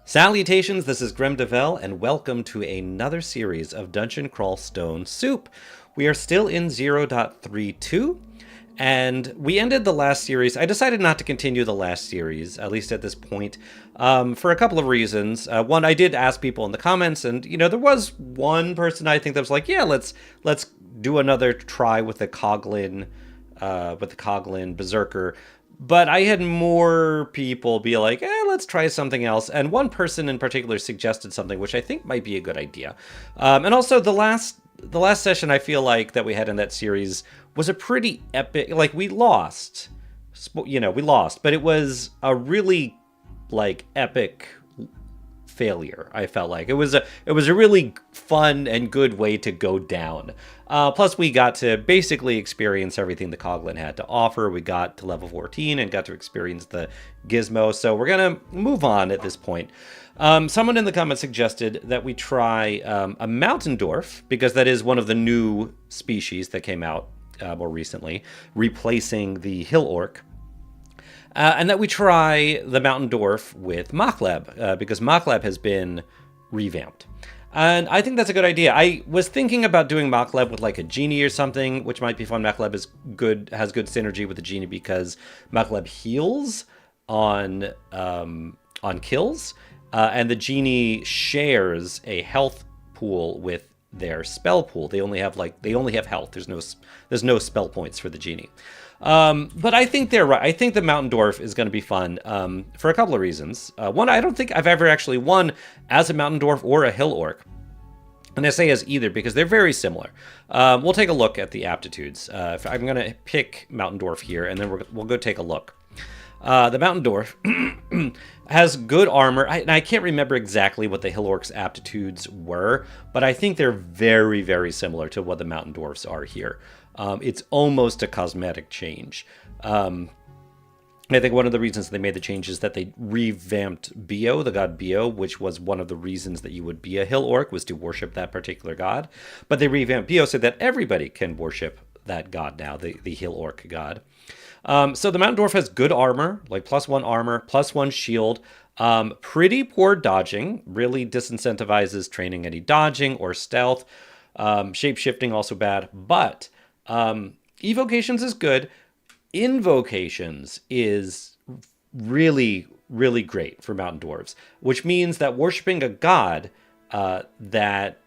Salutations, this is Gremdavel, and welcome to another series of Dungeon Crawl Stone Soup. We are still in 0.32, and we ended the last series. I decided not to continue the last series, at least at this point, for a couple of reasons. One, I did ask people in the comments, and there was one person I think that was like, yeah, let's do another try with the Coglin Berserker. But I had more people be like, let's try something else. And one person in particular suggested something which I think might be a good idea. And also the last session I feel like that we had in that series was a pretty epic, like we lost, we lost, but it was a really epic failure. I felt like it was a really fun and good way to go down. Plus we got to basically experience everything the Coglin had to offer. We got to level 14 and got to experience the gizmo. So we're gonna move on at this point. Someone in the comments suggested that we try a Mountain Dwarf, because that is one of the new species that came out more recently, replacing the Hill Orc. And that we try the Mountain Dwarf with Makhleb, because Makhleb has been revamped. And I think that's a good idea. I was thinking about doing Makhleb with like a genie or something, which might be fun. Makhleb has good synergy with the genie because Makhleb heals on kills, and the genie shares a health pool with their spell pool. They only have health. There's no spell points for the genie. But I think they're right. I think the Mountain Dwarf is going to be fun for a couple of reasons. One, I don't think I've ever actually won as a Mountain Dwarf or a Hill Orc. And I say as either because they're very similar. We'll take a look at the aptitudes. I'm going to pick Mountain Dwarf here, and then we'll go take a look. The Mountain Dwarf has good armor. I can't remember exactly what the Hill Orc's aptitudes were, but I think they're very, very similar to what the Mountain Dwarfs are here. It's almost a cosmetic change. I think one of the reasons they made the change is that they revamped Bio, the god Bio, which was one of the reasons that you would be a Hill Orc, was to worship that particular god. But they revamped Bio so that everybody can worship that god now, the Hill Orc god. So the Mountain Dwarf has good armor, like +1 armor, +1 shield, pretty poor dodging, really disincentivizes training any dodging or stealth. Shape-shifting also bad, but evocations is good. Invocations is really, really great for Mountain Dwarves, which means that worshiping a god that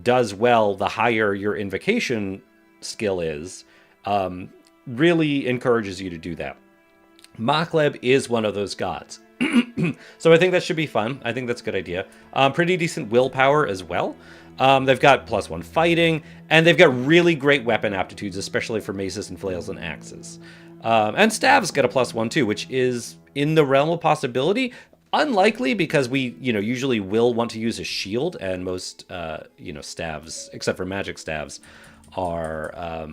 does well the higher your invocation skill is, really encourages you to do that. Makhleb is one of those gods. So I think that should be fun. I think that's a good idea. Pretty decent willpower as well. They've got +1 fighting, and they've got really great weapon aptitudes, especially for maces and flails and axes. And staves get a +1 too, which is in the realm of possibility. Unlikely, because we, usually will want to use a shield, and most, staves, except for magic staves, are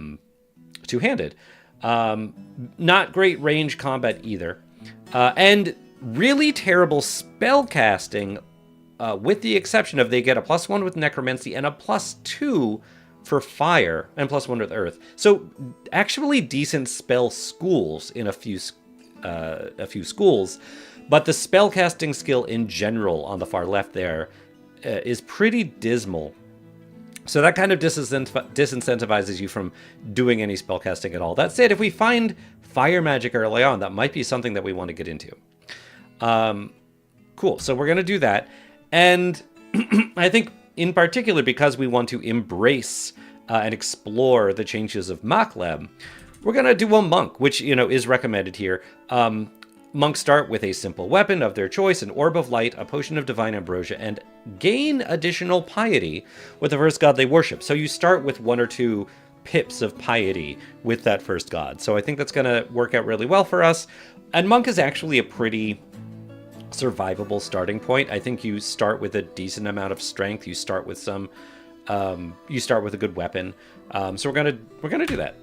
two-handed. Not great range combat either. And really terrible spell casting, with the exception of they get a +1 with necromancy and a +2 for fire and +1 with earth. So actually decent spell schools in a few schools, but the spell casting skill in general on the far left there is pretty dismal. So that kind of disincentivizes you from doing any spellcasting at all. That said, if we find fire magic early on, that might be something that we want to get into. Cool, so we're going to do that. And I think in particular, because we want to embrace and explore the changes of Makhleb, we're going to do a monk, which, is recommended here. Monks start with a simple weapon of their choice, an orb of light, a potion of divine ambrosia, and gain additional piety with the first god they worship. So you start with 1 or 2 pips of piety with that first god. So I think that's going to work out really well for us. And monk is actually a pretty survivable starting point. I think you start with a decent amount of strength. You start with a good weapon. So we're gonna do that.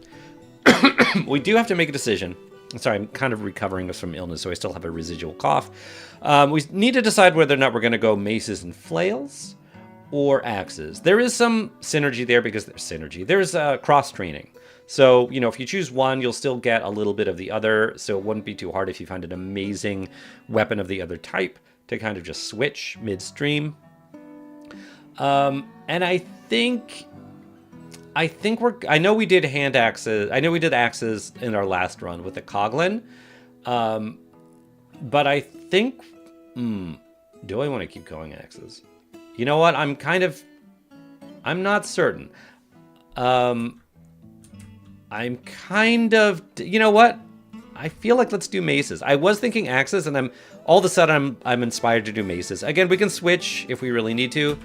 We do have to make a decision. Sorry, I'm kind of recovering from illness, so I still have a residual cough. We need to decide whether or not we're going to go maces and flails or axes. There is some synergy there because there's synergy. There's cross-training. So, if you choose one, you'll still get a little bit of the other, so it wouldn't be too hard if you find an amazing weapon of the other type to kind of just switch midstream. And I know we did hand axes. I know we did axes in our last run with the Coglin. But I think, do I want to keep going axes? You know what? I'm not certain. You know what? I feel like let's do maces. I was thinking axes, and all of a sudden I'm inspired to do maces. Again, we can switch if we really need to.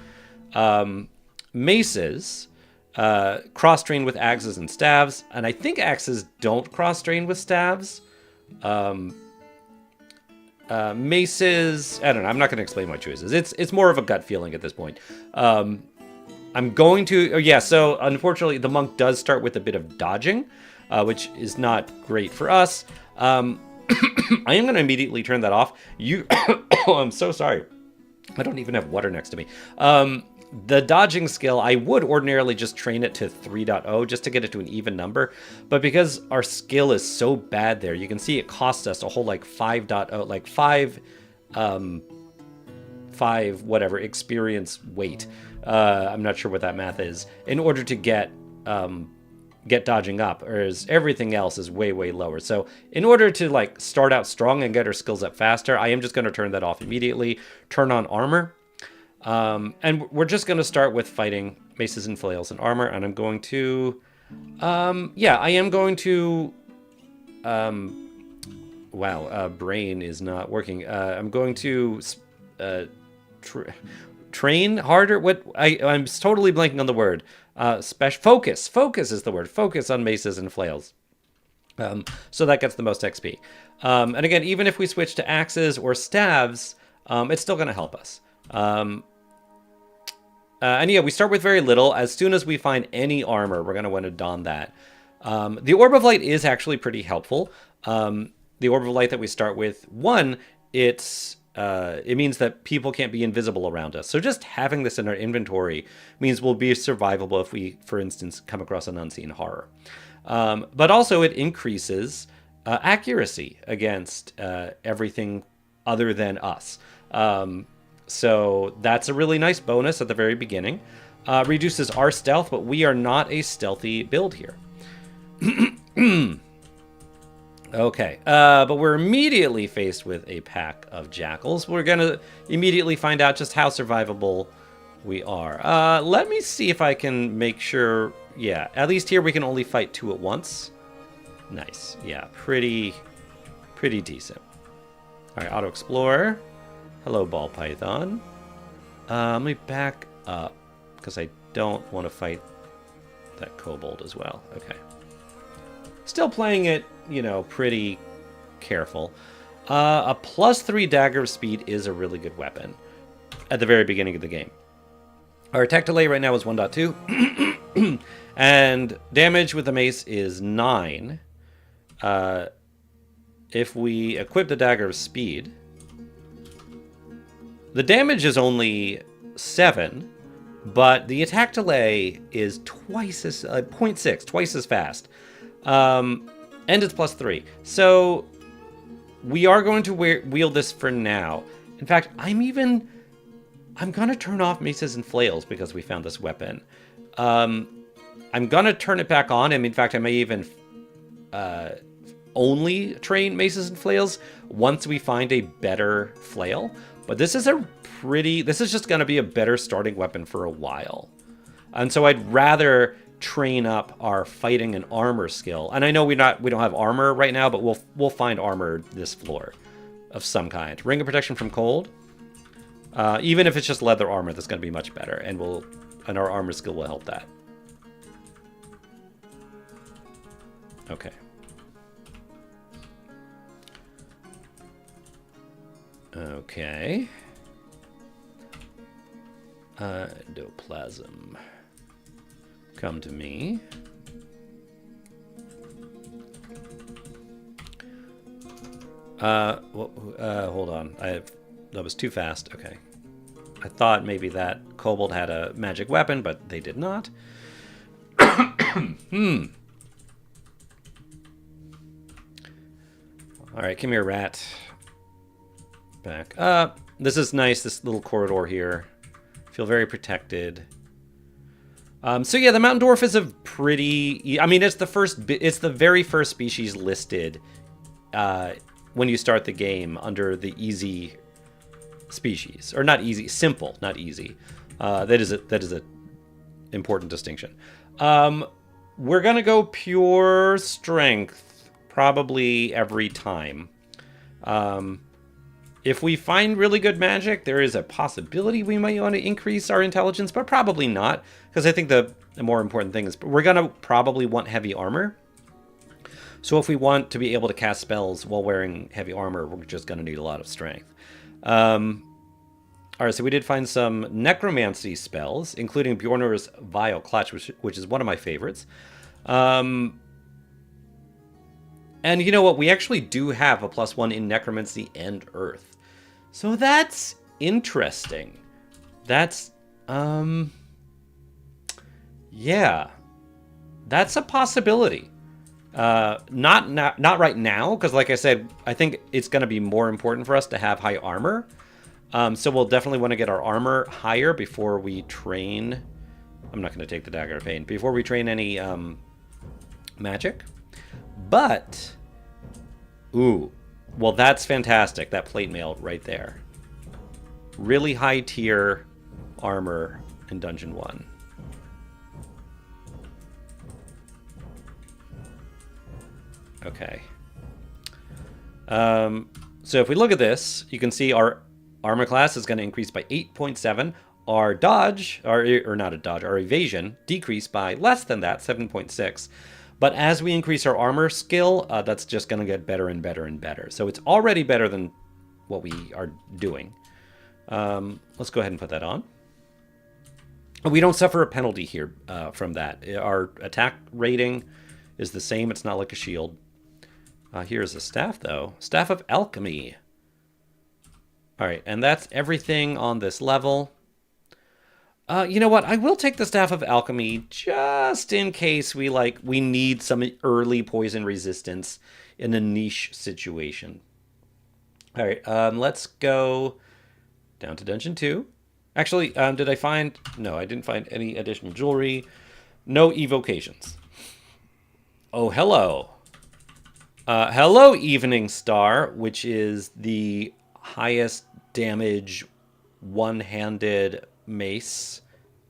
Maces cross-train with axes and staves, and I think axes don't cross-train with staves. Maces, I don't know. I'm not going to explain my choices. It's more of a gut feeling at this point. I'm going to, so unfortunately the monk does start with a bit of dodging, which is not great for us. I am going to immediately turn that off. I'm so sorry. I don't even have water next to me. The dodging skill, I would ordinarily just train it to 3.0 just to get it to an even number. But because our skill is so bad there, you can see it costs us a whole 5.0, like 5 whatever experience weight. I'm not sure what that math is, in order to get dodging up, whereas everything else is way, way lower. So in order to start out strong and get our skills up faster, I am just going to turn that off immediately, turn on armor. And we're just going to start with fighting maces and flails and armor, and I'm going to, I am going to, brain is not working. I'm going to, train harder. I'm totally blanking on the word. Focus is the word. Focus on maces and flails. So that gets the most XP. And again, even if we switch to axes or staves, it's still going to help us. We start with very little. As soon as we find any armor, we're going to want to don that. The Orb of Light is actually pretty helpful. The Orb of Light that we start with, it means that people can't be invisible around us. So just having this in our inventory means we'll be survivable if we, for instance, come across an unseen horror. But also it increases accuracy against everything other than us. So that's a really nice bonus at the very beginning. Reduces our stealth, but we are not a stealthy build here. Okay, but we're immediately faced with a pack of jackals. We're going to immediately find out just how survivable we are. Let me see if I can make sure... Yeah, at least here we can only fight 2 at once. Nice. Yeah, pretty decent. All right, Auto Explorer. Hello, Ball Python. Let me back up, because I don't want to fight that kobold as well. Okay. Still playing it, pretty careful. A +3 dagger of speed is a really good weapon at the very beginning of the game. Our attack delay right now is 1.2. And damage with the mace is 9. If we equip the dagger of speed... The damage is only 7, but the attack delay is twice as 0.6, twice as fast, and it's +3. So we are going to wield this for now. In fact, I'm gonna turn off maces and flails because we found this weapon. I'm gonna turn it back on, and in fact, I may even only train maces and flails once we find a better flail. But this is just going to be a better starting weapon for a while. And so I'd rather train up our fighting and armor skill. And I know we don't have armor right now, but we'll find armor this floor of some kind. Ring of protection from cold. Even if it's just leather armor, that's going to be much better, and our armor skill will help that. Okay. Okay. Endoplasm. Come to me. Hold on. That was too fast. Okay. I thought maybe that kobold had a magic weapon, but they did not. All right, come here, rat. Back up. This is nice, this little corridor here. Feel very protected. So yeah, the Mountain Dwarf is a pretty... I mean, it's the very first species listed when you start the game under the easy species. Or not easy, simple, not easy. That is a important distinction. We're going to go pure strength probably every time. If we find really good magic, there is a possibility we might want to increase our intelligence, but probably not, because I think the more important thing is we're going to probably want heavy armor. So if we want to be able to cast spells while wearing heavy armor, we're just going to need a lot of strength. All right, so we did find some necromancy spells, including Bjornur's Vile Clutch, which is one of my favorites. And you know what? We actually do have a +1 in necromancy and earth. So that's interesting. That's, yeah. That's a possibility. Not right now, because like I said, I think it's going to be more important for us to have high armor. So we'll definitely want to get our armor higher before we train. I'm not going to take the Dagger of Pain. Before we train any magic. But, ooh, well, that's fantastic. That plate mail right there. Really high tier armor in Dungeon 1. Okay. So if we look at this, you can see our armor class is going to increase by 8.7. Our dodge, or not a dodge, our evasion decreased by less than that, 7.6. But as we increase our armor skill, that's just going to get better and better and better. So it's already better than what we are doing. Let's go ahead and put that on. We don't suffer a penalty here from that. Our attack rating is the same. It's not like a shield. Here's a staff, though. Staff of Alchemy. All right, and that's everything on this level. You know what? I will take the Staff of Alchemy just in case we need some early poison resistance in a niche situation. All right, let's go down to Dungeon 2. Actually, did I find... No, I didn't find any additional jewelry. No evocations. Oh, hello. Hello, Evening Star, which is the highest damage one-handed mace